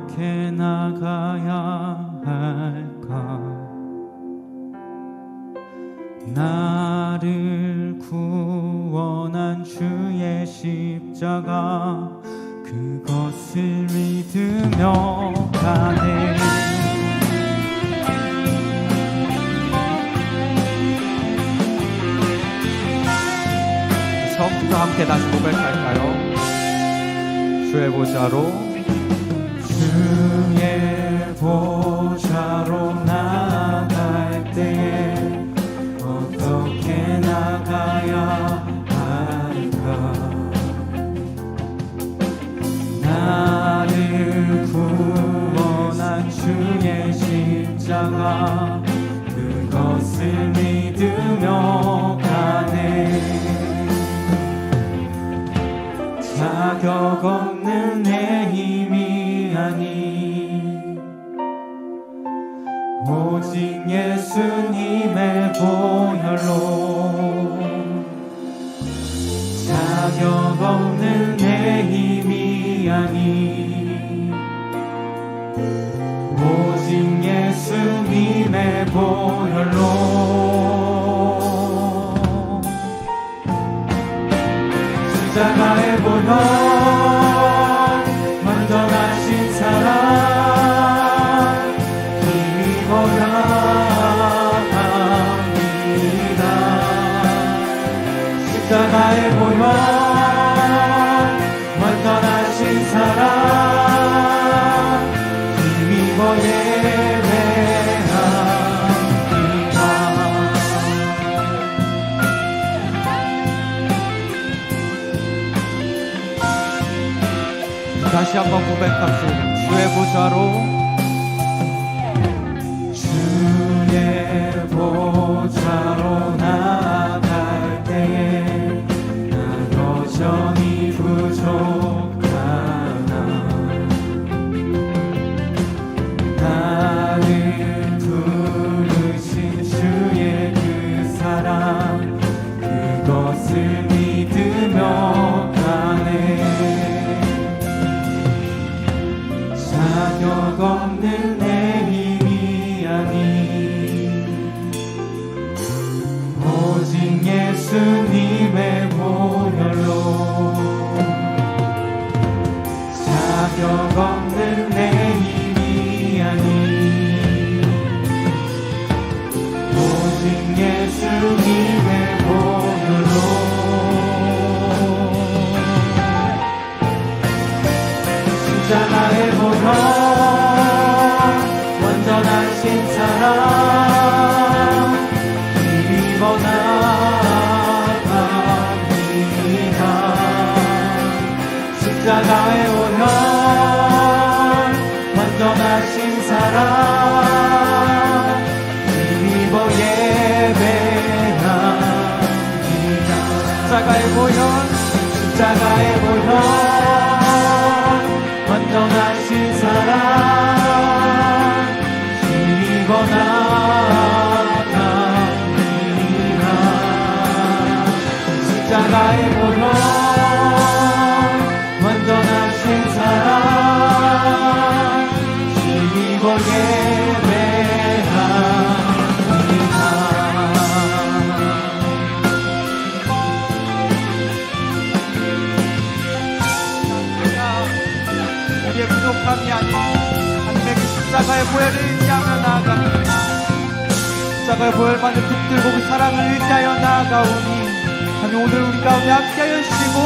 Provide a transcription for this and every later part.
어떻게 나가야 할까? 나를 구원한 주의 십자가, 그것을 믿으며 가네. 처음부터 함께 다시 고백할까요? 주의 보좌로, 주의 보좌로 나갈 때 어떻게 나가야 할까? 나를 구원한 주의 십자가, 그것을 믿으며 가네. 자격 없는 내 힘이 아니, 오직 예수님의 보혈로. 자격 없는 내 힘이 아니, 오직 예수님의 보혈로. 십자가의 보혈, 완전하신 사랑, 힘입어야 합니다. 십자가의 보혈, 완전하신 사랑, 힘입어 예배합니다. 다시 한번 고백합시다. 주의 보좌로, 주의 보좌로 나갈 때에 나 여전히 부족하나. 나를 부르신 주의 그 사랑, 그것을 믿으며 가네. 자격 없는 내 힘이 아니, 오직 예수님의 보혈로. 자격 없는 내 힘이 아니, 오직 예수님의 보혈로. 십자가의 보혈, 완전하신 사랑, 힘입어 나갑니다. 십자가의 보혈, 완전하신 사랑, 힘입어 예배합니다. 십자가의 보혈, 십자가의 보혈, 완전하신 사랑, 힘입어 나갑니다. 십자가의 보혈, 완전하신 사랑, 힘입어 예배합니다. 우리의 부족함이 아닌 하나님의 십자가의 보혈을 의지하며 나아갑니다. 십자가의 보혈만을 붙들고 그 사랑을 의지하여 나아가오니, 하나님 오늘 우리 가운데 함께하여 주시고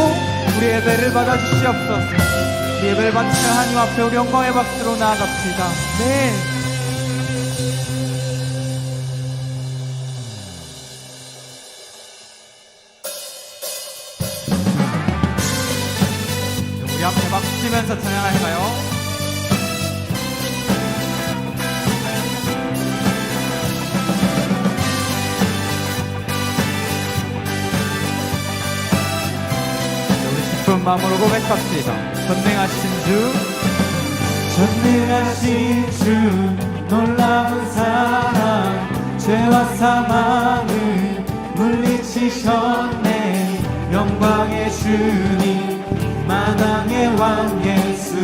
우리 예배를 받아주시옵소서. 우리 예배를 받으시는 하나님 앞에 우리 영광의 박수로 나아갑시다. 네. 우리 함께 박수 치면서 찬양할까요? 깊은 마음으로 고백합시다. 전능하신 주, 전능하신 주, 놀라운 사랑, 죄와 사망을 물리치셨네. 영광의 주님, 만왕의 왕 예수.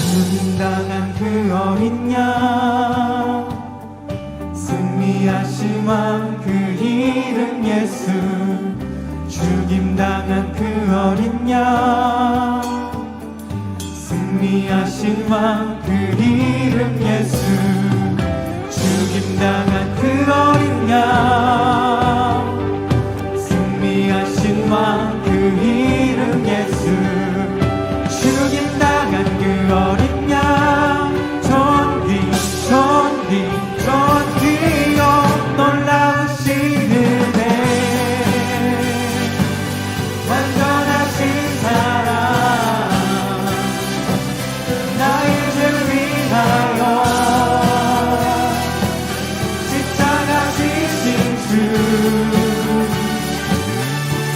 죽임당한 그 어린 양, 승리하신 왕 그 이름 예수. 죽임당한 그 어린 양, 승리하신 왕 그 이름 예수. 죽임당한 그 어린 양, 승리하신 왕 그 이름 예수. 죽임당한 그 어린 양, 존귀 존귀 존귀여 놀라우신 은혜. 완전하신 사랑, 나의 죄를 위하여 십자가 지신 주,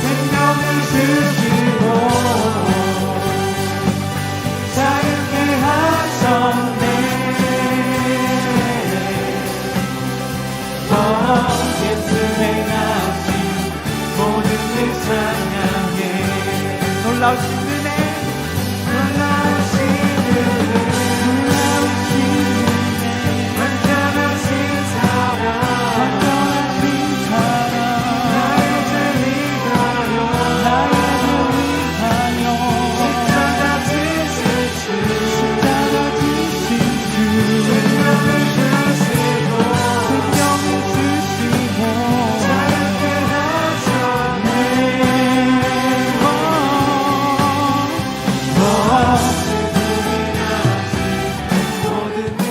생명을 주시고 자유케 하셨네. 예수 행하신 모든 일 찬양해. 놀라우신 은혜, 놀라우신 은혜, 놀라우신 은혜. 완전하신 사랑, 완전하신 사랑. 나의 죄 위하여, 나의 죄 위하여 십자가 지신 주, 십자가 지신 주. 생명을 주시고, 생명을 주시고 자유케 하셨네. 모든 일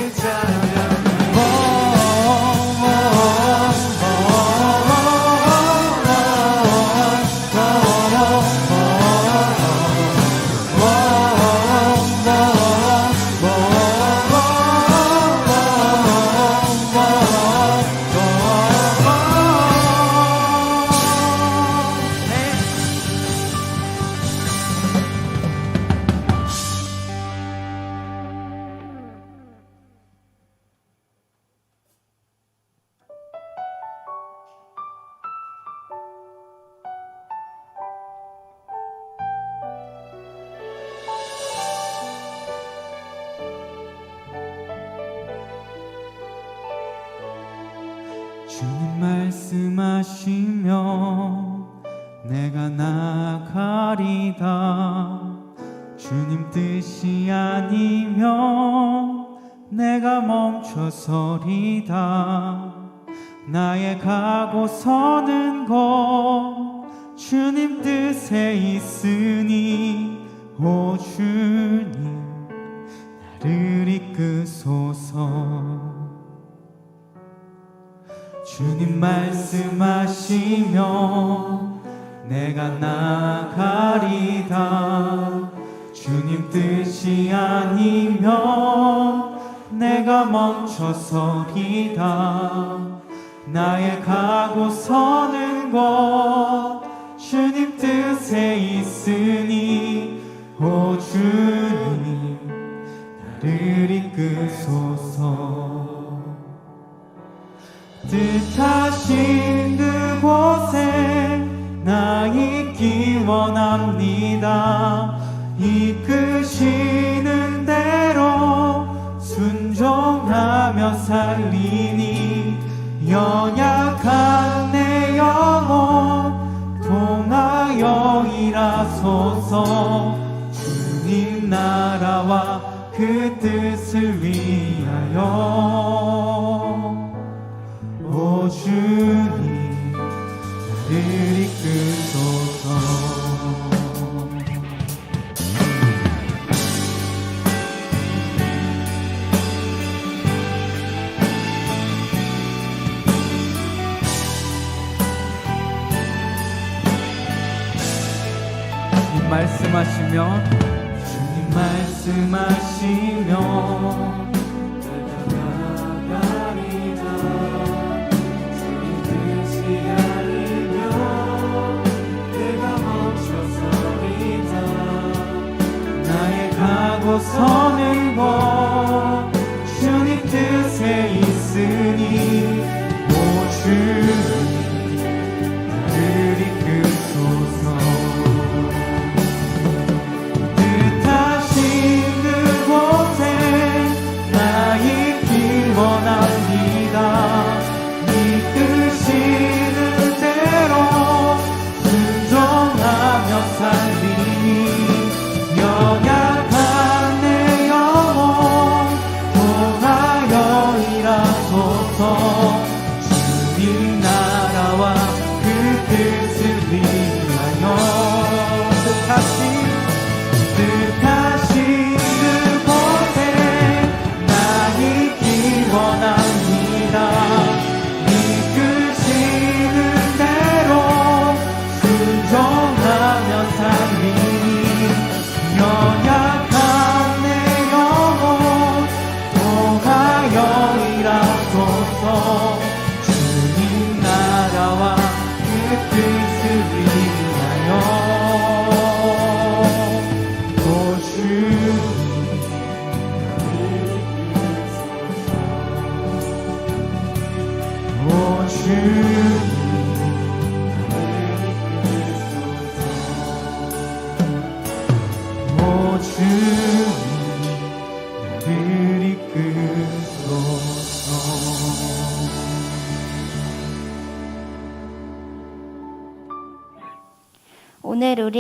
주님 말씀하시며 내가 나아가리다. 주님 뜻이 아니면 내가 멈춰서리다. 나의 가고 서는 곳 주님 뜻에 있으니 오 주님 나를 이끄소서. 주님 말씀하시며 내가 나아가리다. 주님 뜻이 아니면 내가 멈춰서리다. 나의 가고 서는 곳 주님 뜻에 있으니 오 주님 나를 이끄소서. 뜻하신 그곳에 나 있기 원합니다. 이끄시는 대로 순종하며 살리니 연약한 내 영혼 통하여 일하소서. 주님 나라와 그 뜻을 위하여 오 주님 나를 이끄소서. 주님 말씀하시면, 주님 말씀하시면 서는 곳 주님 뜻에 있으니 오 주님 나를 이끄소서. 뜻하신 그곳에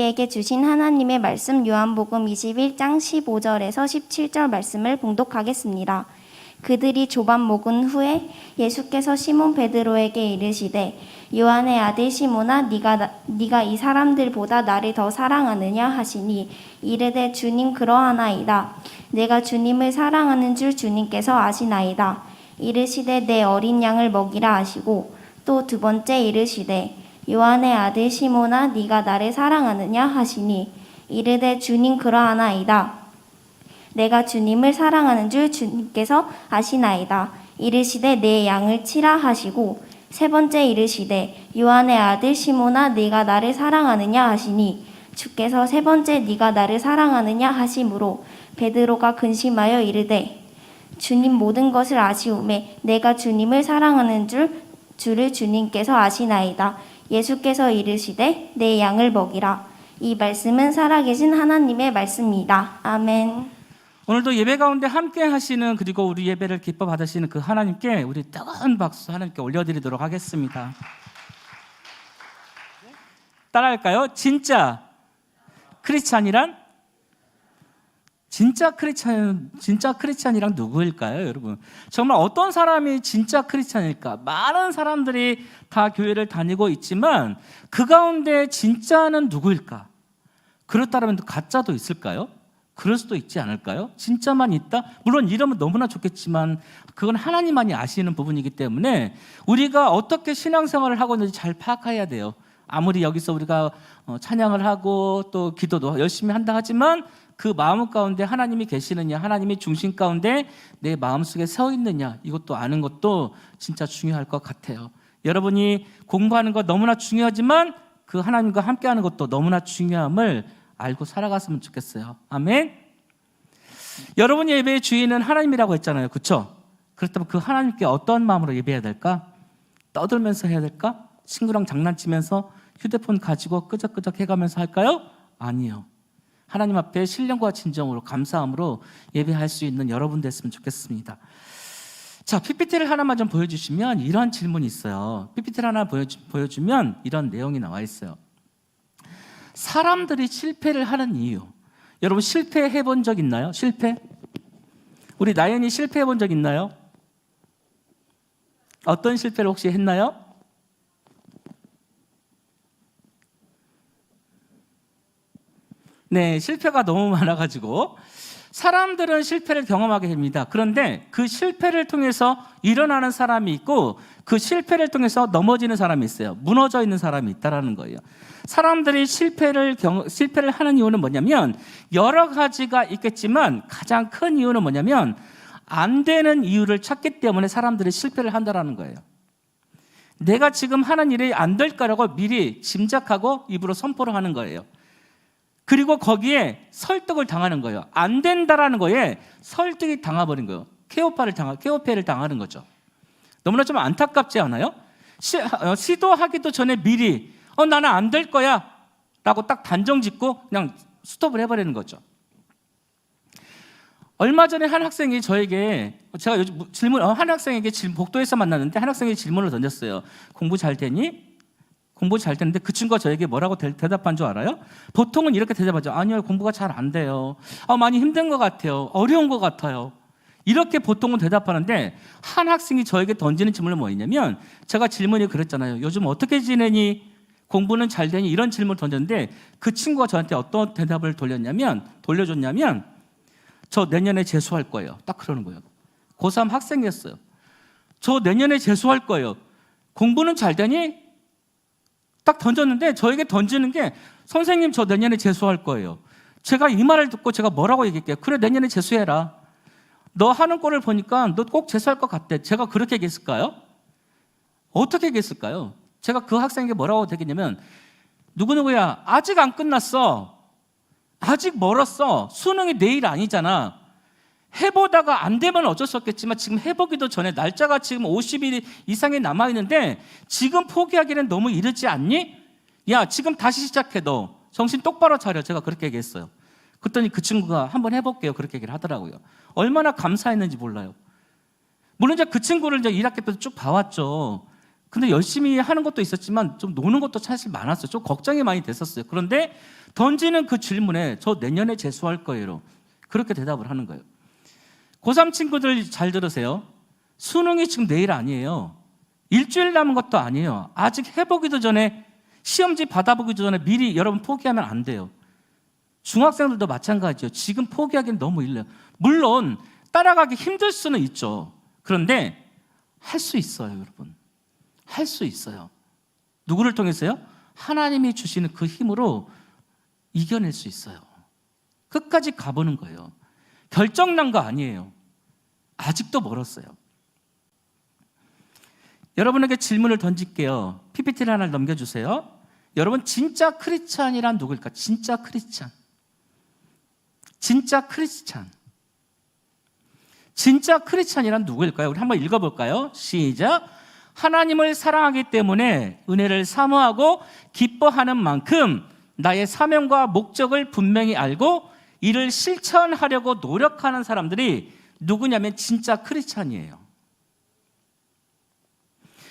우리에게 주신 하나님의 말씀 요한복음 21장 15절에서 17절 말씀을 봉독하겠습니다. 그들이 조반 먹은 후에 예수께서 시몬 베드로에게 이르시되 요한의 아들 시몬아 네가 이 사람들보다 나를 더 사랑하느냐 하시니 이르되 주님 그러하나이다. 내가 주님을 사랑하는 줄 주님께서 아시나이다. 이르시되 내 어린 양을 먹이라 하시고 또 두 번째 이르시되 요한의 아들 시몬아 네가 나를 사랑하느냐 하시니 이르되 주님 그러하나이다. 내가 주님을 사랑하는 줄 주님께서 아시나이다. 이르시되 내 양을 치라 하시고 세 번째 이르시되 요한의 아들 시몬아 네가 나를 사랑하느냐 하시니 주께서 세 번째 네가 나를 사랑하느냐 하심으로 베드로가 근심하여 이르되 주님 모든 것을 아시오매 내가 주님을 사랑하는 줄을 주님께서 아시나이다. 예수께서 이르시되 내 양을 먹이라. 이 말씀은 살아계신 하나님의 말씀이다. 아멘. 오늘도 예배 가운데 함께 하시는 그리고 우리 예배를 기뻐 받으시는 그 하나님께 우리 뜨거운 박수 하나님께 올려드리도록 하겠습니다. 따라할까요? 진짜 크리스찬이란? 진짜 크리스찬이란 누구일까요, 여러분? 정말 어떤 사람이 진짜 크리스찬일까? 많은 사람들이 다 교회를 다니고 있지만 그 가운데 진짜는 누구일까? 그렇다면 가짜도 있을까요? 그럴 수도 있지 않을까요? 진짜만 있다? 물론 이러면 너무나 좋겠지만 그건 하나님만이 아시는 부분이기 때문에 우리가 어떻게 신앙생활을 하고 있는지 잘 파악해야 돼요. 아무리 여기서 우리가 찬양을 하고 또 기도도 열심히 한다 하지만 그 마음 가운데 하나님이 계시느냐, 하나님이 중심 가운데 내 마음속에 서 있느냐, 이것도 아는 것도 진짜 중요할 것 같아요. 여러분이 공부하는 것 너무나 중요하지만 그 하나님과 함께하는 것도 너무나 중요함을 알고 살아갔으면 좋겠어요. 아멘. 여러분의 예배의 주인은 하나님이라고 했잖아요, 그렇죠? 그렇다면 그 하나님께 어떤 마음으로 예배해야 될까? 떠들면서 해야 될까? 친구랑 장난치면서 휴대폰 가지고 끄적끄적 해가면서 할까요? 아니요. 하나님 앞에 신령과 진정으로 감사함으로 예배할 수 있는 여러분 됐으면 좋겠습니다. 자, PPT를 하나만 좀 보여주시면 이런 질문이 있어요. PPT를 하나 보여주면 이런 내용이 나와 있어요. 사람들이 실패를 하는 이유. 여러분 실패해 본 적 있나요? 실패? 우리 나연이 실패해 본 적 있나요? 어떤 실패를 혹시 했나요? 네, 실패가 너무 많아가지고 사람들은 실패를 경험하게 됩니다. 그런데 그 실패를 통해서 일어나는 사람이 있고 그 실패를 통해서 넘어지는 사람이 있어요. 무너져 있는 사람이 있다는 거예요. 사람들이 실패를 하는 이유는 뭐냐면 여러 가지가 있겠지만 가장 큰 이유는 뭐냐면 안 되는 이유를 찾기 때문에 사람들이 실패를 한다는 거예요. 내가 지금 하는 일이 안 될 거라고 미리 짐작하고 입으로 선포를 하는 거예요. 그리고 거기에 설득을 당하는 거예요. 안 된다라는 거에 설득이 당해버린 거예요. 케오패를 당하는 거죠. 너무나 좀 안타깝지 않아요? 시도하기도 전에 미리 나는 안 될 거야 라고 딱 단정 짓고 그냥 스톱을 해버리는 거죠. 얼마 전에 한 학생이 저에게 제가 요즘 한 학생에게 복도에서 만났는데 한 학생이 질문을 던졌어요. 공부 잘 되니? 공부 잘 되는데 그 친구가 저에게 뭐라고 대답한 줄 알아요? 보통은 이렇게 대답하죠. 아니요, 공부가 잘 안 돼요. 많이 힘든 것 같아요. 어려운 것 같아요. 이렇게 보통은 대답하는데 한 학생이 저에게 던지는 질문은 뭐였냐면 제가 질문이 그랬잖아요. 요즘 어떻게 지내니? 공부는 잘 되니? 이런 질문을 던졌는데 그 친구가 저한테 어떤 대답을 돌려줬냐면 저 내년에 재수할 거예요. 딱 그러는 거예요. 고3 학생이었어요. 저 내년에 재수할 거예요. 공부는 잘 되니? 딱 던졌는데 저에게 던지는 게 선생님 저 내년에 재수할 거예요. 제가 이 말을 듣고 제가 뭐라고 얘기할게요? 그래 내년에 재수해라. 너 하는 꼴을 보니까 너 꼭 재수할 것 같대. 제가 그렇게 얘기했을까요? 어떻게 얘기했을까요? 제가 그 학생에게 뭐라고 얘기했냐면 누구누구야 아직 안 끝났어. 아직 멀었어. 수능이 내일 아니잖아. 해보다가 안 되면 어쩔 수 없겠지만 지금 해보기도 전에 날짜가 지금 50일 이상이 남아있는데 지금 포기하기는 너무 이르지 않니? 야 지금 다시 시작해. 너 정신 똑바로 차려. 제가 그렇게 얘기했어요. 그랬더니 그 친구가 한번 해볼게요 그렇게 얘기를 하더라고요. 얼마나 감사했는지 몰라요. 물론 이제 그 친구를 이제 1학기 때도 쭉 봐왔죠. 근데 열심히 하는 것도 있었지만 좀 노는 것도 사실 많았어요. 좀 걱정이 많이 됐었어요. 그런데 던지는 그 질문에 저 내년에 재수할 거예요. 그렇게 대답을 하는 거예요. 고3 친구들 잘 들으세요. 수능이 지금 내일 아니에요. 일주일 남은 것도 아니에요. 아직 해보기도 전에, 시험지 받아보기도 전에 미리 여러분 포기하면 안 돼요. 중학생들도 마찬가지예요. 지금 포기하기는 너무 일러요. 물론 따라가기 힘들 수는 있죠. 그런데 할 수 있어요, 여러분. 할 수 있어요. 누구를 통해서요? 하나님이 주시는 그 힘으로 이겨낼 수 있어요. 끝까지 가보는 거예요. 결정난 거 아니에요. 아직도 멀었어요. 여러분에게 질문을 던질게요. PPT를 하나 넘겨주세요. 여러분, 진짜 크리스찬이란 누구일까? 진짜 크리스찬. 진짜 크리스찬. 진짜 크리스찬이란 누구일까요? 우리 한번 읽어볼까요? 시작. 하나님을 사랑하기 때문에 은혜를 사모하고 기뻐하는 만큼 나의 사명과 목적을 분명히 알고 이를 실천하려고 노력하는 사람들이 누구냐면 진짜 크리스찬이에요.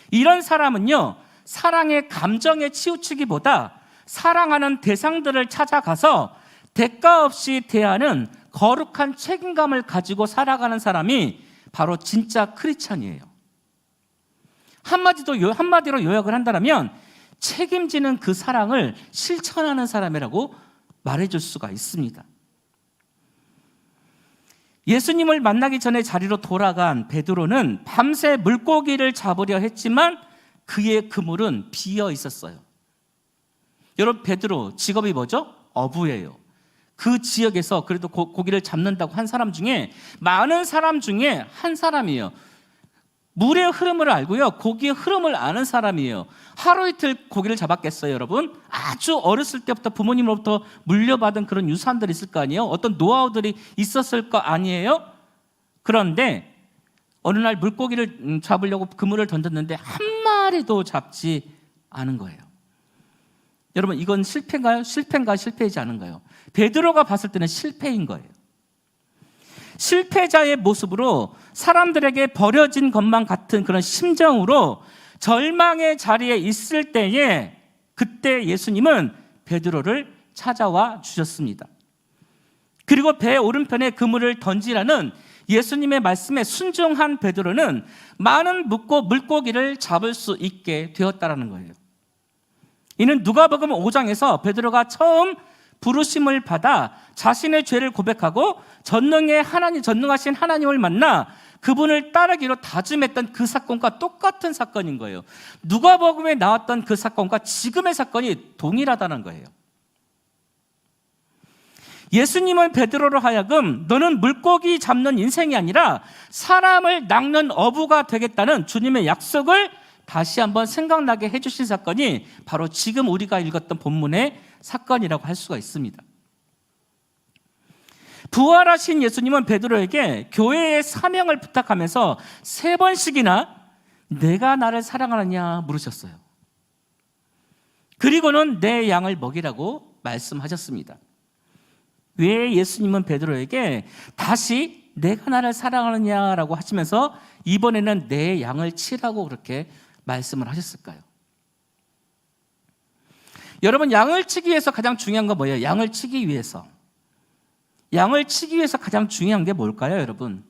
이런 사람은요, 사랑의 감정에 치우치기보다 사랑하는 대상들을 찾아가서 대가 없이 대하는 거룩한 책임감을 가지고 살아가는 사람이 바로 진짜 크리스찬이에요. 한마디로 요약을 한다면 책임지는 그 사랑을 실천하는 사람이라고 말해줄 수가 있습니다. 예수님을 만나기 전에 자리로 돌아간 베드로는 밤새 물고기를 잡으려 했지만 그의 그물은 비어 있었어요. 여러분, 베드로 직업이 뭐죠? 어부예요. 그 지역에서 그래도 고기를 잡는다고 한 사람 중에, 많은 사람 중에 한 사람이에요. 물의 흐름을 알고요, 고기의 흐름을 아는 사람이에요. 하루 이틀 고기를 잡았겠어요, 여러분? 아주 어렸을 때부터 부모님으로부터 물려받은 그런 유산들이 있을 거 아니에요? 어떤 노하우들이 있었을 거 아니에요? 그런데 어느 날 물고기를 잡으려고 그물을 던졌는데 한 마리도 잡지 않은 거예요. 여러분, 이건 실패인가요? 실패이지 않은가요? 베드로가 봤을 때는 실패인 거예요. 실패자의 모습으로 사람들에게 버려진 것만 같은 그런 심정으로 절망의 자리에 있을 때에, 그때 예수님은 베드로를 찾아와 주셨습니다. 그리고 배 오른편에 그물을 던지라는 예수님의 말씀에 순종한 베드로는 많은 물고기를 잡을 수 있게 되었다라는 거예요. 이는 누가복음 5장에서 베드로가 부르심을 받아 자신의 죄를 고백하고 전능하신 하나님을 만나 그분을 따르기로 다짐했던 그 사건과 똑같은 사건인 거예요. 누가복음에 나왔던 그 사건과 지금의 사건이 동일하다는 거예요. 예수님은 베드로로 하여금 너는 물고기 잡는 인생이 아니라 사람을 낚는 어부가 되겠다는 주님의 약속을 다시 한번 생각나게 해주신 사건이 바로 지금 우리가 읽었던 본문의 사건이라고 할 수가 있습니다. 부활하신 예수님은 베드로에게 교회의 사명을 부탁하면서 3번씩이나 내가 나를 사랑하느냐 물으셨어요. 그리고는 내 양을 먹이라고 말씀하셨습니다. 왜 예수님은 베드로에게 다시 내가 나를 사랑하느냐라고 하시면서 이번에는 내 양을 치라고 그렇게 말씀을 하셨을까요? 여러분, 양을 치기 위해서 가장 중요한 건 뭐예요? 양을 치기 위해서 가장 중요한 게 뭘까요, 여러분?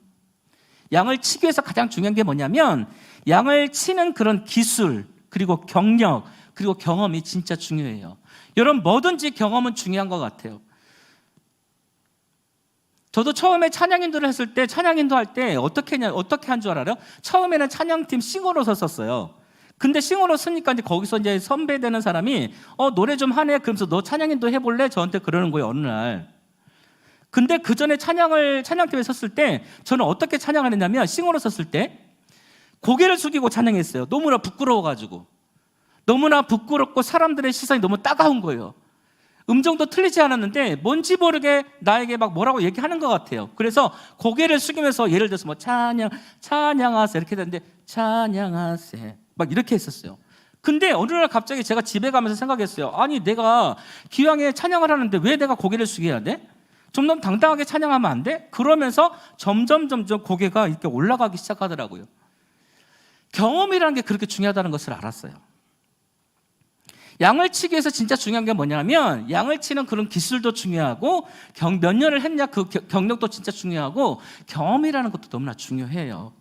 양을 치기 위해서 가장 중요한 게 뭐냐면 양을 치는 그런 기술, 그리고 경력, 그리고 경험이 진짜 중요해요. 여러분, 뭐든지 경험은 중요한 것 같아요. 저도 처음에 찬양인도를 했을 때, 찬양인도 할 때 어떻게 한 줄 알아요? 처음에는 찬양팀 싱어로 섰었어요. 근데 싱어로 쓰니까 이제 거기서 이제 선배되는 사람이 노래 좀 하네. 그러면서 너 찬양인도 해볼래? 저한테 그러는 거예요, 어느 날. 근데 그 전에 찬양팀에 섰을 때 저는 어떻게 찬양을 했냐면, 싱어로 섰을 때 고개를 숙이고 찬양했어요. 너무나 부끄러워가지고. 너무나 부끄럽고 사람들의 시선이 너무 따가운 거예요. 음정도 틀리지 않았는데 뭔지 모르게 나에게 막 뭐라고 얘기하는 것 같아요. 그래서 고개를 숙이면서 예를 들어서 뭐 찬양하세 이렇게 했는데 찬양하세 막 이렇게 했었어요. 근데 어느 날 갑자기 제가 집에 가면서 생각했어요. 아니, 내가 기왕에 찬양을 하는데 왜 내가 고개를 숙여야 돼? 좀 더 당당하게 찬양하면 안 돼? 그러면서 점점 고개가 이렇게 올라가기 시작하더라고요. 경험이라는 게 그렇게 중요하다는 것을 알았어요. 양을 치기 위해서 진짜 중요한 게 뭐냐면 양을 치는 그런 기술도 중요하고 몇 년을 했냐 그 경력도 진짜 중요하고 경험이라는 것도 너무나 중요해요.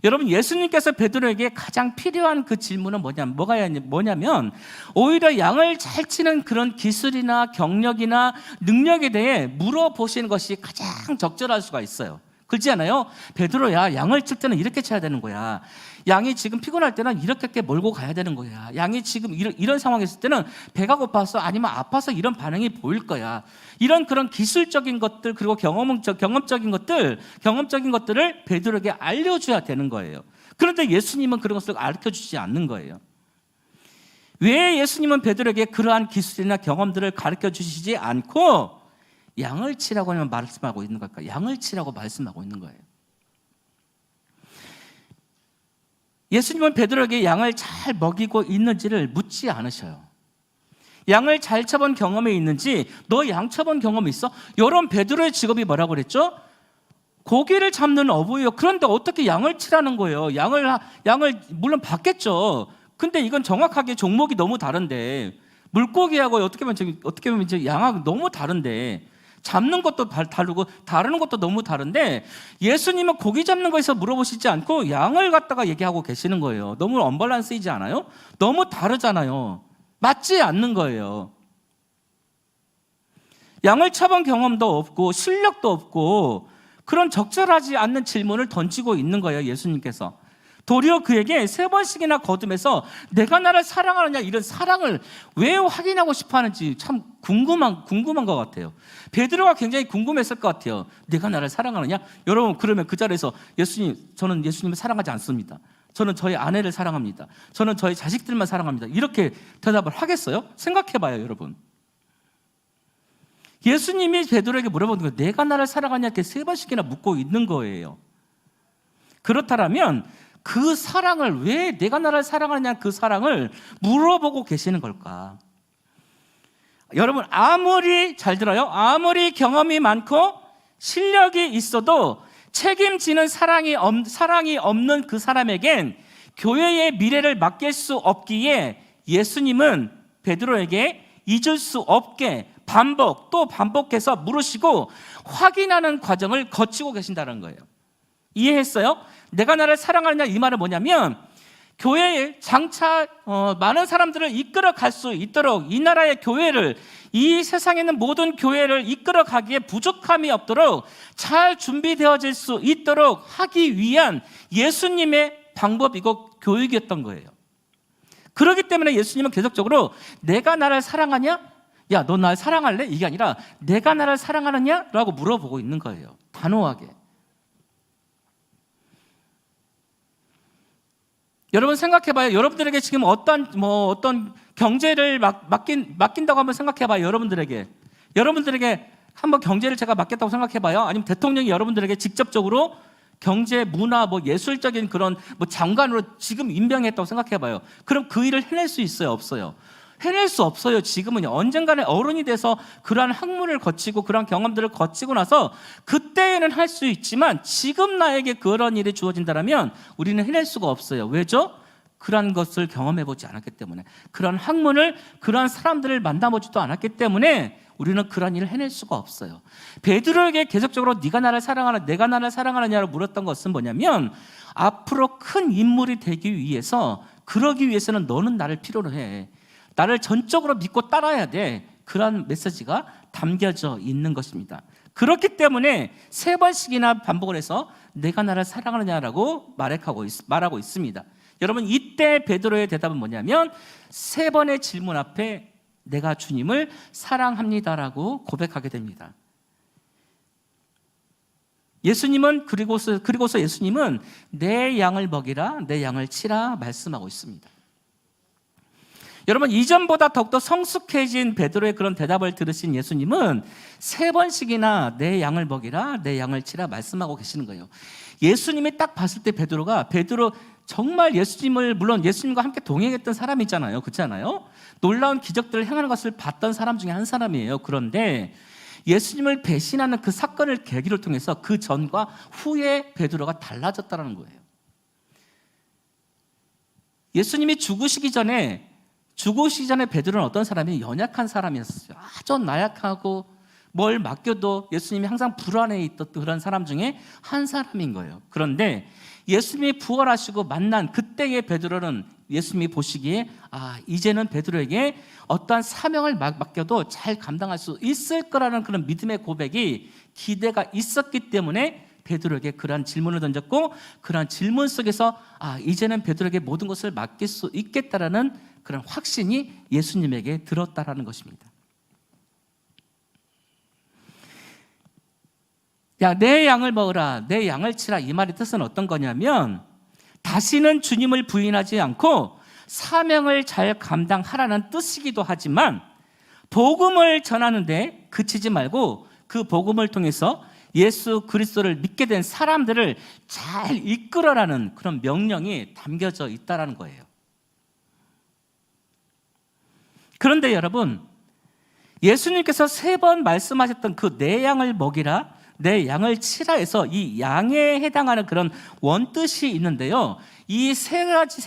여러분, 예수님께서 베드로에게 가장 필요한 그 질문은 뭐냐면 오히려 양을 잘 치는 그런 기술이나 경력이나 능력에 대해 물어보시는 것이 가장 적절할 수가 있어요. 그렇지 않아요? 베드로야, 양을 칠 때는 이렇게 쳐야 되는 거야. 양이 지금 피곤할 때는 이렇게 몰고 가야 되는 거야. 양이 지금 이런 상황에 있을 때는 배가 고파서 아니면 아파서 이런 반응이 보일 거야. 이런 그런 기술적인 것들 그리고 경험적인 것들을 베드로에게 알려줘야 되는 거예요. 그런데 예수님은 그런 것을 가르쳐주지 않는 거예요. 왜 예수님은 베드로에게 그러한 기술이나 경험들을 가르쳐주시지 않고 양을 치라고 하면 말씀하고 있는 걸까? 양을 치라고 말씀하고 있는 거예요. 예수님은 베드로에게 양을 잘 먹이고 있는지를 묻지 않으셔요. 양을 잘 쳐본 경험이 있는지, 너 양 쳐본 경험이 있어? 여러분, 베드로의 직업이 뭐라고 그랬죠? 고기를 잡는 어부예요. 그런데 어떻게 양을 치라는 거예요? 양을 물론 봤겠죠. 근데 이건 정확하게 종목이 너무 다른데, 물고기하고 어떻게 보면 이제 양하고 너무 다른데, 잡는 것도 다르고 다루는 것도 너무 다른데 예수님은 고기 잡는 거에서 물어보시지 않고 양을 갖다가 얘기하고 계시는 거예요. 너무 언밸런스이지 않아요? 너무 다르잖아요. 맞지 않는 거예요. 양을 쳐본 경험도 없고 실력도 없고 그런 적절하지 않는 질문을 던지고 있는 거예요, 예수님께서. 도리어 그에게 3번씩이나 거듭해서 내가 나를 사랑하느냐, 이런 사랑을 왜 확인하고 싶어 하는지 참 궁금한 것 같아요. 베드로가 굉장히 궁금했을 것 같아요. 내가 나를 사랑하느냐? 여러분, 그러면 그 자리에서 저는 예수님을 사랑하지 않습니다. 저는 저희 아내를 사랑합니다. 저는 저희 자식들만 사랑합니다. 이렇게 대답을 하겠어요? 생각해봐요, 여러분. 예수님이 베드로에게 물어보는 거예요. 내가 나를 사랑하냐? 이렇게 3번씩이나 묻고 있는 거예요. 그렇다면 그 사랑을, 왜 내가 나를 사랑하냐, 그 사랑을 물어보고 계시는 걸까? 여러분, 아무리 잘 들어요. 아무리 경험이 많고 실력이 있어도 책임지는 사랑이 없는 그 사람에겐 교회의 미래를 맡길 수 없기에 예수님은 베드로에게 잊을 수 없게 또 반복해서 물으시고 확인하는 과정을 거치고 계신다는 거예요. 이해했어요? 내가 나를 사랑하느냐, 이 말은 뭐냐면 교회에 장차 많은 사람들을 이끌어 갈 수 있도록 이 나라의 교회를, 이 세상에 있는 모든 교회를 이끌어 가기에 부족함이 없도록 잘 준비되어질 수 있도록 하기 위한 예수님의 방법이고 교육이었던 거예요. 그렇기 때문에 예수님은 계속적으로 내가 나를 사랑하냐? 야, 너 날 사랑할래? 이게 아니라 내가 나를 사랑하느냐? 라고 물어보고 있는 거예요. 단호하게. 여러분, 생각해봐요. 여러분들에게 지금 어떤 경제를 맡긴다고 한번 생각해봐요. 여러분들에게 한번 경제를 제가 맡겠다고 생각해봐요. 아니면 대통령이 여러분들에게 직접적으로 경제, 문화, 예술적인 그런 장관으로 지금 임명했다고 생각해봐요. 그럼 그 일을 해낼 수 있어요, 없어요? 해낼 수 없어요. 지금은요. 언젠가는 어른이 돼서 그러한 학문을 거치고 그러한 경험들을 거치고 나서 그때에는 할 수 있지만 지금 나에게 그런 일이 주어진다면 우리는 해낼 수가 없어요. 왜죠? 그러한 것을 경험해보지 않았기 때문에, 그런 학문을, 그러한 사람들을 만나보지도 않았기 때문에 우리는 그런 일을 해낼 수가 없어요. 베드로에게 계속적으로 네가 나를 사랑하느냐, 내가 나를 사랑하느냐로 물었던 것은 뭐냐면 앞으로 큰 인물이 되기 위해서, 그러기 위해서는 너는 나를 필요로 해. 나를 전적으로 믿고 따라야 돼. 그런 메시지가 담겨져 있는 것입니다. 그렇기 때문에 3번씩이나 반복을 해서 내가 나를 사랑하느냐라고 말하고 있습니다. 여러분, 이때 베드로의 대답은 뭐냐면 3번의 질문 앞에 내가 주님을 사랑합니다라고 고백하게 됩니다. 예수님은 그리고서 예수님은 내 양을 먹이라, 내 양을 치라 말씀하고 있습니다. 여러분, 이전보다 더욱더 성숙해진 베드로의 그런 대답을 들으신 예수님은 3번씩이나 내 양을 먹이라, 내 양을 치라 말씀하고 계시는 거예요. 예수님이 딱 봤을 때 베드로 정말 물론 예수님과 함께 동행했던 사람이잖아요. 그렇지 않아요? 놀라운 기적들을 행하는 것을 봤던 사람 중에 한 사람이에요. 그런데 예수님을 배신하는 그 사건을 계기를 통해서 그 전과 후에 베드로가 달라졌다는 거예요. 예수님이 죽으시기 전에 베드로는 어떤 사람이 연약한 사람이었어요. 아주 나약하고 뭘 맡겨도 예수님이 항상 불안해 있던 그런 사람 중에 한 사람인 거예요. 그런데 예수님이 부활하시고 만난 그때의 베드로는 예수님이 보시기에 이제는 베드로에게 어떠한 사명을 맡겨도 잘 감당할 수 있을 거라는 그런 믿음의 고백이 기대가 있었기 때문에 베드로에게 그러한 질문을 던졌고, 그러한 질문 속에서 이제는 베드로에게 모든 것을 맡길 수 있겠다라는 그런 확신이 예수님에게 들었다라는 것입니다. 내 양을 먹으라, 내 양을 치라, 이 말의 뜻은 어떤 거냐면 다시는 주님을 부인하지 않고 사명을 잘 감당하라는 뜻이기도 하지만, 복음을 전하는데 그치지 말고 그 복음을 통해서 예수 그리스도를 믿게 된 사람들을 잘 이끌어라는 그런 명령이 담겨져 있다는 거예요. 그런데 여러분, 예수님께서 3번 말씀하셨던 그 내 양을 먹이라, 내 양을 치라에서 이 양에 해당하는 그런 원뜻이 있는데요, 이 세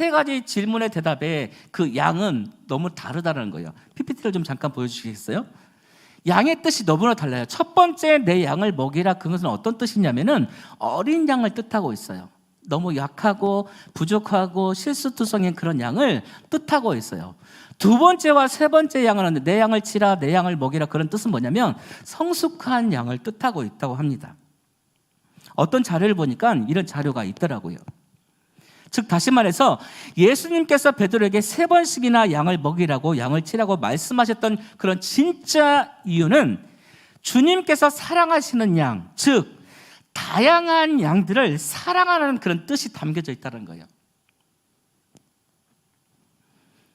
가지 질문의 대답에 그 양은 너무 다르다는 거예요. PPT를 좀 잠깐 보여주시겠어요? 양의 뜻이 너무나 달라요. 첫 번째 내 양을 먹이라, 그것은 어떤 뜻이냐면은 어린 양을 뜻하고 있어요. 너무 약하고 부족하고 실수투성인 그런 양을 뜻하고 있어요. 두 번째와 세 번째 양을 하는데 내 양을 치라, 내 양을 먹이라, 그런 뜻은 뭐냐면 성숙한 양을 뜻하고 있다고 합니다. 어떤 자료를 보니까 이런 자료가 있더라고요. 즉 다시 말해서 예수님께서 베드로에게 3번씩이나 양을 먹이라고, 양을 치라고 말씀하셨던 그런 진짜 이유는 주님께서 사랑하시는 양, 즉 다양한 양들을 사랑하는 그런 뜻이 담겨져 있다는 거예요.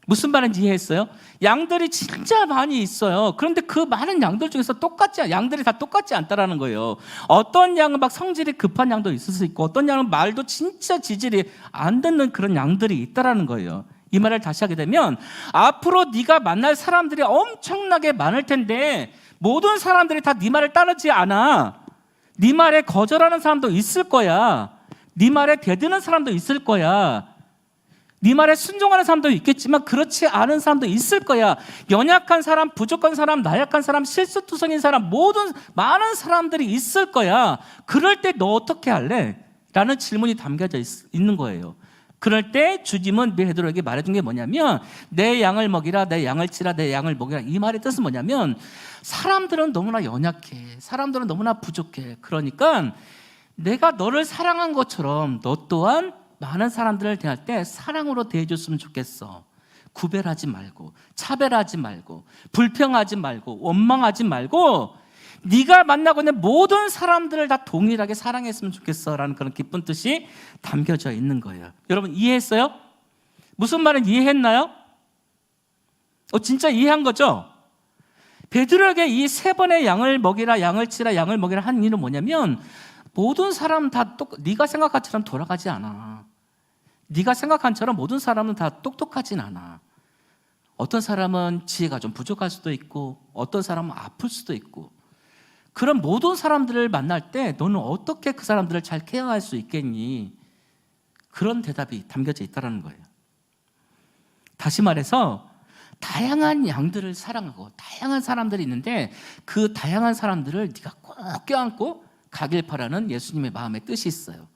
무슨 말인지 이해했어요? 양들이 진짜 많이 있어요. 그런데 그 많은 양들 중에서 양들이 다 똑같지 않다라는 거예요. 어떤 양은 막 성질이 급한 양도 있을 수 있고, 어떤 양은 말도 진짜 지질이 안 듣는 그런 양들이 있다라는 거예요. 이 말을 다시 하게 되면 앞으로 네가 만날 사람들이 엄청나게 많을 텐데 모든 사람들이 다 네 말을 따르지 않아. 네 말에 거절하는 사람도 있을 거야. 네 말에 대드는 사람도 있을 거야. 네 말에 순종하는 사람도 있겠지만 그렇지 않은 사람도 있을 거야. 연약한 사람, 부족한 사람, 나약한 사람, 실수투성인 사람, 많은 사람들이 있을 거야. 그럴 때 너 어떻게 할래? 라는 질문이 담겨져 있는 거예요. 그럴 때 주님은 베드로에게 말해준 게 뭐냐면 내 양을 먹이라, 내 양을 치라, 내 양을 먹이라. 이 말의 뜻은 뭐냐면 사람들은 너무나 연약해. 사람들은 너무나 부족해. 그러니까 내가 너를 사랑한 것처럼 너 또한 많은 사람들을 대할 때 사랑으로 대해줬으면 좋겠어. 구별하지 말고, 차별하지 말고, 불평하지 말고, 원망하지 말고 네가 만나고 있는 모든 사람들을 다 동일하게 사랑했으면 좋겠어 라는 그런 기쁜 뜻이 담겨져 있는 거예요. 여러분 이해했어요? 무슨 말은 이해했나요? 진짜 이해한 거죠? 베드로에게 이 3번의 양을 먹이라, 양을 치라, 양을 먹이라 한 이유는 뭐냐면 모든 사람은 다 네가 생각한 것처럼 돌아가지 않아. 네가 생각한 것처럼 모든 사람은 다 똑똑하진 않아. 어떤 사람은 지혜가 좀 부족할 수도 있고, 어떤 사람은 아플 수도 있고, 그런 모든 사람들을 만날 때 너는 어떻게 그 사람들을 잘 케어할 수 있겠니? 그런 대답이 담겨져 있다는 거예요. 다시 말해서 다양한 양들을 사랑하고 다양한 사람들이 있는데 그 다양한 사람들을 네가 꼭 껴안고 가길 바라는 예수님의 마음의 뜻이 있어요.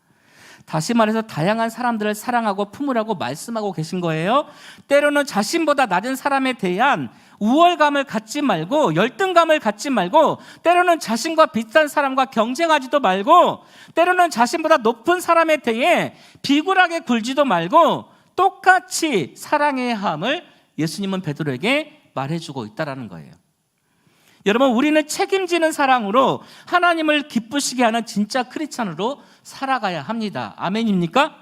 다시 말해서 다양한 사람들을 사랑하고 품으라고 말씀하고 계신 거예요. 때로는 자신보다 낮은 사람에 대한 우월감을 갖지 말고, 열등감을 갖지 말고, 때로는 자신과 비슷한 사람과 경쟁하지도 말고, 때로는 자신보다 높은 사람에 대해 비굴하게 굴지도 말고 똑같이 사랑해야 함을 예수님은 베드로에게 말해주고 있다는 거예요. 여러분, 우리는 책임지는 사랑으로 하나님을 기쁘시게 하는 진짜 크리스찬으로 살아가야 합니다. 아멘입니까?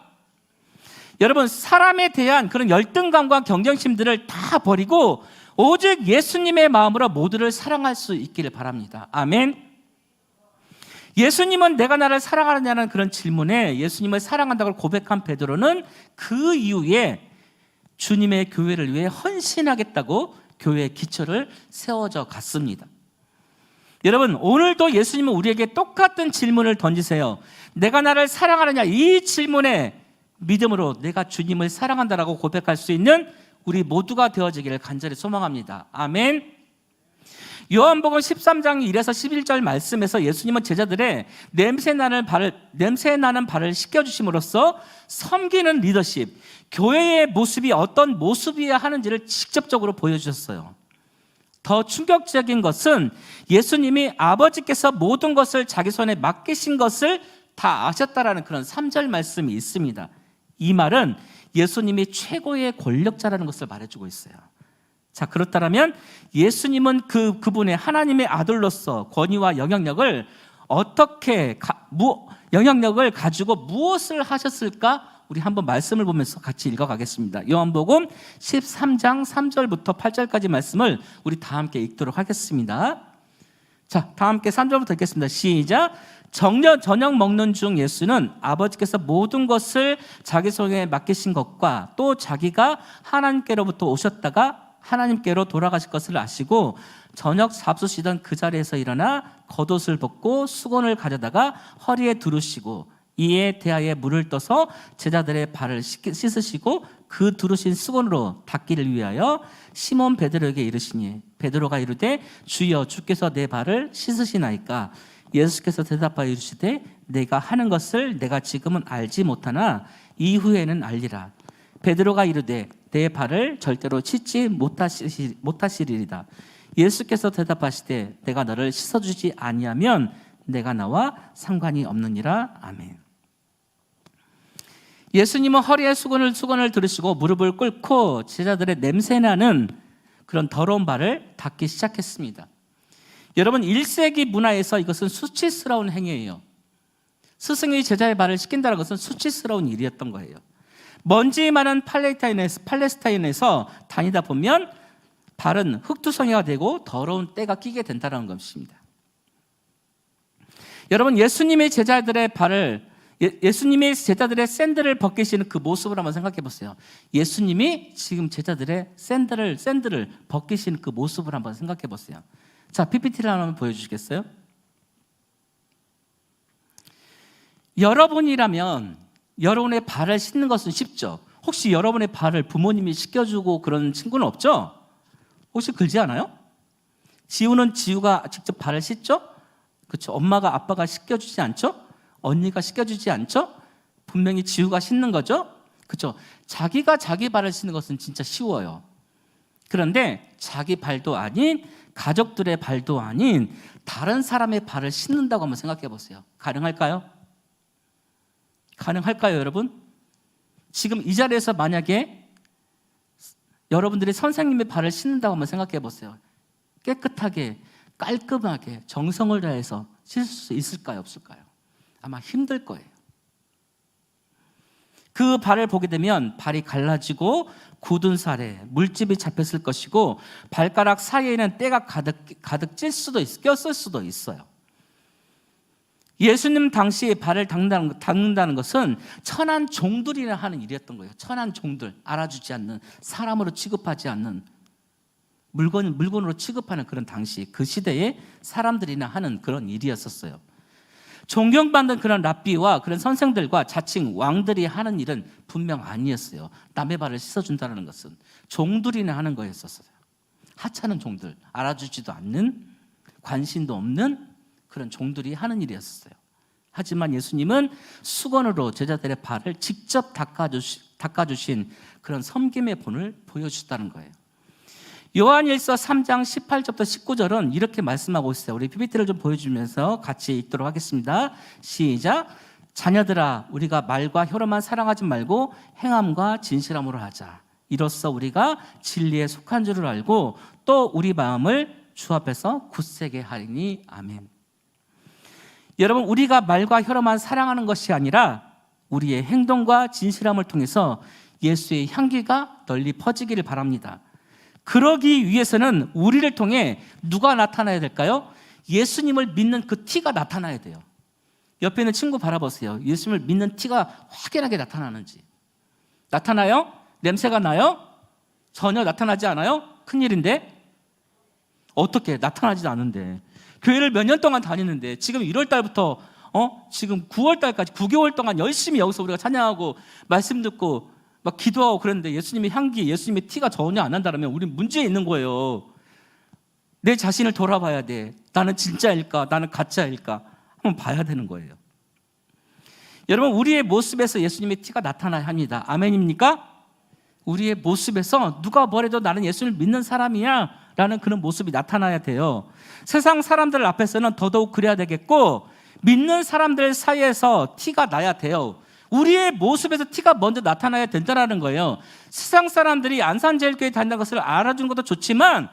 여러분, 사람에 대한 그런 열등감과 경쟁심들을 다 버리고 오직 예수님의 마음으로 모두를 사랑할 수 있기를 바랍니다. 아멘. 예수님은 내가 나를 사랑하느냐는 그런 질문에 예수님을 사랑한다고 고백한 베드로는 그 이후에 주님의 교회를 위해 헌신하겠다고 교회의 기초를 세워져 갔습니다. 여러분, 오늘도 예수님은 우리에게 똑같은 질문을 던지세요. 내가 나를 사랑하느냐? 이 질문에 믿음으로 내가 주님을 사랑한다라고 고백할 수 있는 우리 모두가 되어지기를 간절히 소망합니다. 아멘. 요한복음 13장 1에서 11절 말씀에서 예수님은 제자들의 냄새나는 발을 씻겨주심으로써 섬기는 리더십, 교회의 모습이 어떤 모습이어야 하는지를 직접적으로 보여주셨어요. 더 충격적인 것은 예수님이 아버지께서 모든 것을 자기 손에 맡기신 것을 다 아셨다라는 그런 3절 말씀이 있습니다. 이 말은 예수님이 최고의 권력자라는 것을 말해주고 있어요. 자, 그렇다면 예수님은 그분의 하나님의 아들로서 권위와 영향력을 영향력을 가지고 무엇을 하셨을까? 우리 한번 말씀을 보면서 같이 읽어가겠습니다. 요한복음 13장 3절부터 8절까지 말씀을 우리 다 함께 읽도록 하겠습니다. 자, 다 함께 3절부터 읽겠습니다. 시작. 저녁 먹는 중 예수는 아버지께서 모든 것을 자기 손에 맡기신 것과 또 자기가 하나님께로부터 오셨다가 하나님께로 돌아가실 것을 아시고 저녁 잡수시던 그 자리에서 일어나 겉옷을 벗고 수건을 가져다가 허리에 두르시고 이에 대하여 물을 떠서 제자들의 발을 씻으시고 그 두르신 수건으로 닦기를 위하여 시몬 베드로에게 이르시니 베드로가 이르되 주여 주께서 내 발을 씻으시나이까 예수께서 대답하여 이르시되 내가 하는 것을 내가 지금은 알지 못하나 이후에는 알리라. 베드로가 이르되 내 발을 절대로 씻지 못하시리이다. 예수께서 대답하시되 내가 너를 씻어주지 아니하면 내가 나와 상관이 없느니라. 아멘. 예수님은 허리에 수건을 들으시고 무릎을 꿇고 제자들의 냄새나는 그런 더러운 발을 닦기 시작했습니다. 여러분, 1세기 문화에서 이것은 수치스러운 행위예요. 스승이 제자의 발을 씻긴다는 것은 수치스러운 일이었던 거예요. 먼지 많은 팔레스타인에서 다니다 보면 발은 흙투성이가 되고 더러운 때가 끼게 된다는 것입니다. 여러분, 예수님의 제자들의 샌들을 벗기시는 그 모습을 한번 생각해 보세요. 예수님이 지금 제자들의 샌들을 벗기시는 그 모습을 한번 생각해 보세요. 자, PPT를 한번 보여주시겠어요? 여러분이라면 여러분의 발을 씻는 것은 쉽죠. 혹시 여러분의 발을 부모님이 씻겨주고 그런 친구는 없죠? 혹시 그러지 않아요? 지우가 직접 발을 씻죠? 그렇죠. 엄마가 아빠가 씻겨주지 않죠? 언니가 씻겨주지 않죠? 분명히 지우가 씻는 거죠? 그렇죠. 자기가 자기 발을 씻는 것은 진짜 쉬워요. 그런데 자기 발도 아닌 가족들의 발도 아닌 다른 사람의 발을 씻는다고 한번 생각해 보세요. 가능할까요? 가능할까요, 여러분? 지금 이 자리에서 만약에 여러분들이 선생님의 발을 씻는다고 한번 생각해 보세요. 깨끗하게, 깔끔하게, 정성을 다해서 씻을 수 있을까요, 없을까요? 아마 힘들 거예요. 그 발을 보게 되면 발이 갈라지고 굳은 살에 물집이 잡혔을 것이고 발가락 사이에는 때가 가득 꼈을 수도 있어요. 예수님 당시에 발을 닦는다는 것은 천한 종들이나 하는 일이었던 거예요. 천한 종들, 알아주지 않는, 사람으로 취급하지 않는, 물건으로 취급하는 그런 당시, 그 시대에 사람들이나 하는 그런 일이었었어요. 존경받는 그런 랍비와 그런 선생들과 자칭 왕들이 하는 일은 분명 아니었어요. 남의 발을 씻어준다는 것은 종들이나 하는 거였었어요. 하찮은 종들, 알아주지도 않는, 관심도 없는 그런 종들이 하는 일이었어요. 하지만 예수님은 수건으로 제자들의 발을 직접 닦아주신 그런 섬김의 본을 보여주셨다는 거예요. 요한일서 3장 18절부터 19절은 이렇게 말씀하고 있어요. 우리 PPT를 좀 보여주면서 같이 읽도록 하겠습니다. 시작. 자녀들아, 우리가 말과 혀로만 사랑하지 말고 행함과 진실함으로 하자. 이로써 우리가 진리에 속한 줄을 알고 또 우리 마음을 주 앞에서 굳세게 하리니. 아멘. 여러분, 우리가 말과 혀로만 사랑하는 것이 아니라 우리의 행동과 진실함을 통해서 예수의 향기가 널리 퍼지기를 바랍니다. 그러기 위해서는 우리를 통해 누가 나타나야 될까요? 예수님을 믿는 그 티가 나타나야 돼요. 옆에 있는 친구 바라보세요. 예수님을 믿는 티가 확연하게 나타나는지. 나타나요? 냄새가 나요? 전혀 나타나지 않아요? 큰일인데? 어떻게 나타나지도 않은데 교회를 몇 년 동안 다니는데 지금 1월 달부터 지금 9월 달까지 9개월 동안 열심히 여기서 우리가 찬양하고 말씀 듣고 막 기도하고 그랬는데 예수님의 향기, 예수님의 티가 전혀 안 난다면 우리 문제 있는 거예요. 내 자신을 돌아봐야 돼. 나는 진짜일까? 나는 가짜일까? 한번 봐야 되는 거예요. 여러분, 우리의 모습에서 예수님의 티가 나타나야 합니다. 아멘입니까? 우리의 모습에서 누가 뭐래도 나는 예수를 믿는 사람이야 라는 그런 모습이 나타나야 돼요. 세상 사람들 앞에서는 더더욱 그래야 되겠고, 믿는 사람들 사이에서 티가 나야 돼요. 우리의 모습에서 티가 먼저 나타나야 된다는 거예요. 세상 사람들이 안산제일교회에 다닌다는 것을 알아주는 것도 좋지만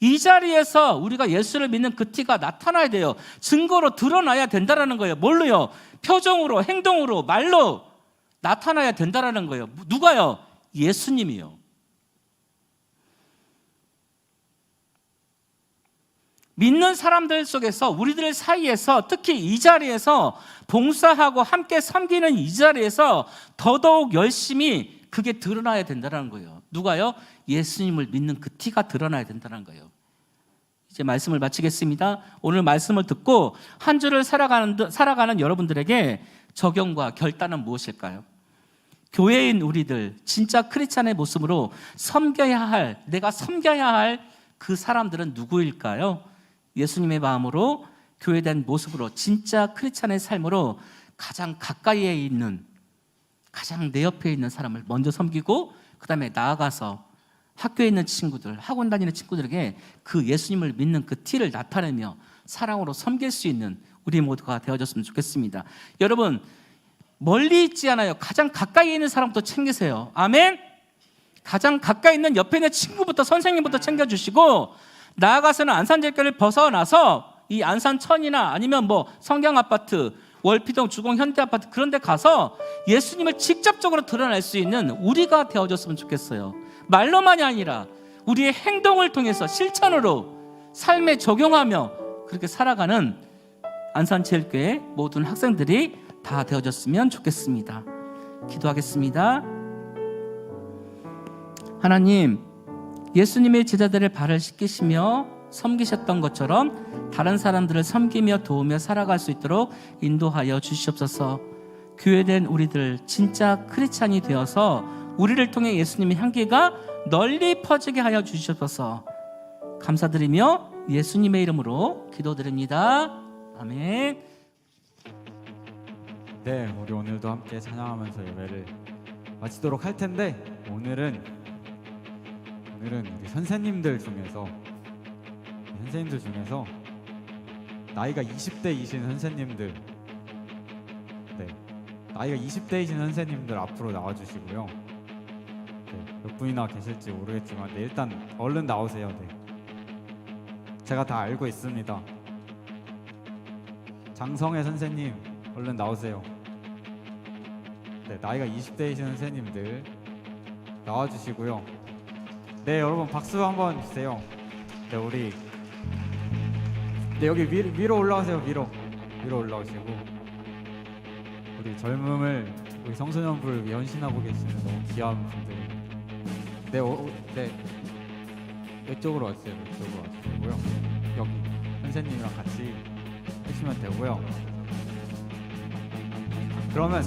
이 자리에서 우리가 예수를 믿는 그 티가 나타나야 돼요. 증거로 드러나야 된다는 거예요. 뭘로요? 표정으로, 행동으로, 말로 나타나야 된다는 거예요. 누가요? 예수님이요. 믿는 사람들 속에서, 우리들 사이에서, 특히 이 자리에서 봉사하고 함께 섬기는 이 자리에서 더더욱 열심히 그게 드러나야 된다는 거예요. 누가요? 예수님을 믿는 그 티가 드러나야 된다는 거예요. 이제 말씀을 마치겠습니다. 오늘 말씀을 듣고 한 주를 살아가는 여러분들에게 적용과 결단은 무엇일까요? 교회인 우리들, 진짜 크리스찬의 모습으로 내가 섬겨야 할 그 사람들은 누구일까요? 예수님의 마음으로, 교회된 모습으로, 진짜 크리스찬의 삶으로 가장 가까이에 있는, 가장 내 옆에 있는 사람을 먼저 섬기고, 그 다음에 나아가서 학교에 있는 친구들, 학원 다니는 친구들에게 그 예수님을 믿는 그 티를 나타내며 사랑으로 섬길 수 있는 우리 모두가 되어졌으면 좋겠습니다. 여러분, 멀리 있지 않아요. 가장 가까이 있는 사람부터 챙기세요. 아멘? 가장 가까이 있는 옆에 있는 친구부터, 선생님부터 챙겨주시고, 나아가서는 안산제일교회를 벗어나서 이 안산천이나 아니면 뭐 성경아파트, 월피동, 주공, 현대아파트 그런 데 가서 예수님을 직접적으로 드러낼 수 있는 우리가 되어줬으면 좋겠어요. 말로만이 아니라 우리의 행동을 통해서 실천으로 삶에 적용하며 그렇게 살아가는 안산제일교회 모든 학생들이 다 되어졌으면 좋겠습니다. 기도하겠습니다. 하나님, 예수님의 제자들의 발을 씻기시며 섬기셨던 것처럼 다른 사람들을 섬기며 도우며 살아갈 수 있도록 인도하여 주시옵소서. 교회된 우리들 진짜 크리스찬이 되어서 우리를 통해 예수님의 향기가 널리 퍼지게 하여 주시옵소서. 감사드리며 예수님의 이름으로 기도드립니다. 아멘. 네, 우리 오늘도 함께 찬양하면서 예배를 마치도록 할 텐데, 오늘은 우리 선생님들 중에서 나이가 20대이신 선생님들, 나이가 20대이신 선생님들 앞으로 나와주시고요. 몇 분이나 계실지 모르겠지만 일단 얼른 나오세요. 제가 다 알고 있습니다. 장성혜 선생님 얼른 나오세요. 나이가 20대이신 선생님들 나와주시고요. 네, 여러분 박수 한번 주세요. 우리 여기 위로 올라오세요. 위로 올라오시고, 우리 젊음을, 우리 청소년부를 헌신하고 계시는 너무 귀한 분들. 이쪽으로 와주세요. 이쪽으로 와주시고요. 여기 선생님이랑 같이 해주시면 되고요. 그러면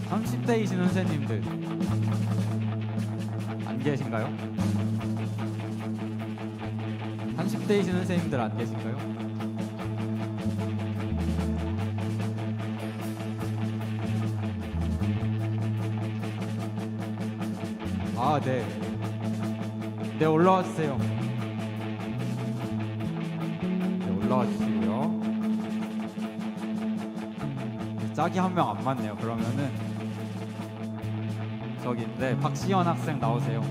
30대이신 선생님들 안 계신가요? 30대이신 선생님들 안 계신가요? 아, 네, 올라와 주세요. 올라와 주시고요. 짝이 한 명 안 맞네요. 그러면은 박시현 학생 나오세요.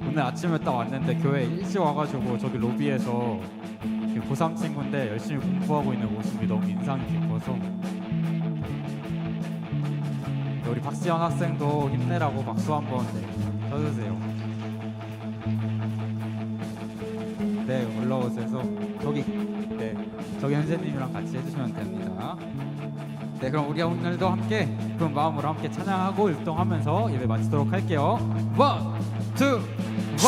오늘 아침에 딱 왔는데 교회 일찍 와가지고 저기 로비에서 고3 친구인데 열심히 공부하고 있는 모습이 너무 인상이 깊어서, 우리 박시현 학생도 힘내라고 박수 한번 쳐주세요. 네, 올라오셔서 저기 선생님이랑 같이 해주시면 됩니다. 네, 그럼 우리 오늘도 함께 그런 마음으로 함께 찬양하고 율동하면서 예배 마치도록 할게요. 1, 2, 3, 4.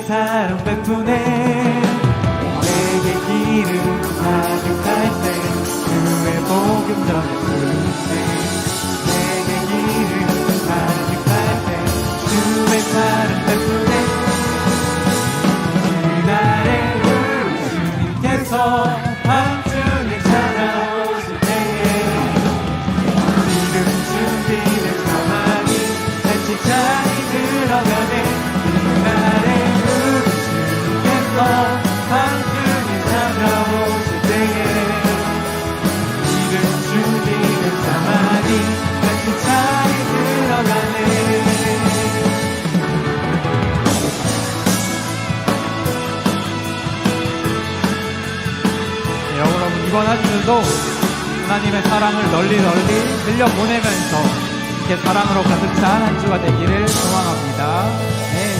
사랑 베푸네. 내게 기름 가득할 때 주의 복음 전해주네. 내게 기름 가득할 때 주의 사랑 베푸네. 그날에 주님께서 밤중에 찾아오실 때에 기름 준비를 가만히 잔치자리 들어가네. 그날에 주님께서 밤중에 찾아오실 때에 기름 준비를 가만히 잔치자리 들어가네. 여러분, 이번 한 주도 하나님의 사랑을 널리 흘려보내면서 이렇게 사랑으로 가득 찬 한 주가 되기를 소망합니다. 네.